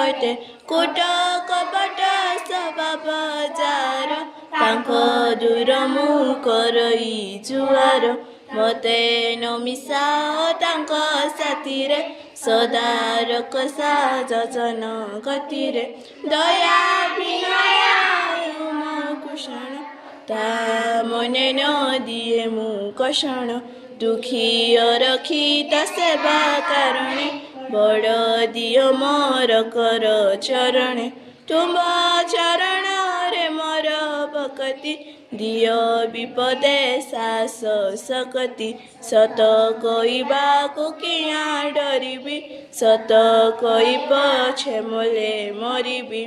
होते कोट कपट स्वभाव जार तांको दूर मु करई जुआर मते न मिसाओ तांको साथी रे सदारक साजन गतिरे दया विनया कुषण ता मने न दिए मु कषण दुखी रखी सेवा कारणे बड़ दियो मोर कर चरणे तुम चरण रे मोर भक्ति दियो विपदे सास सकति सत कहबा को किया डरबी सत कही पछे मोले मरबी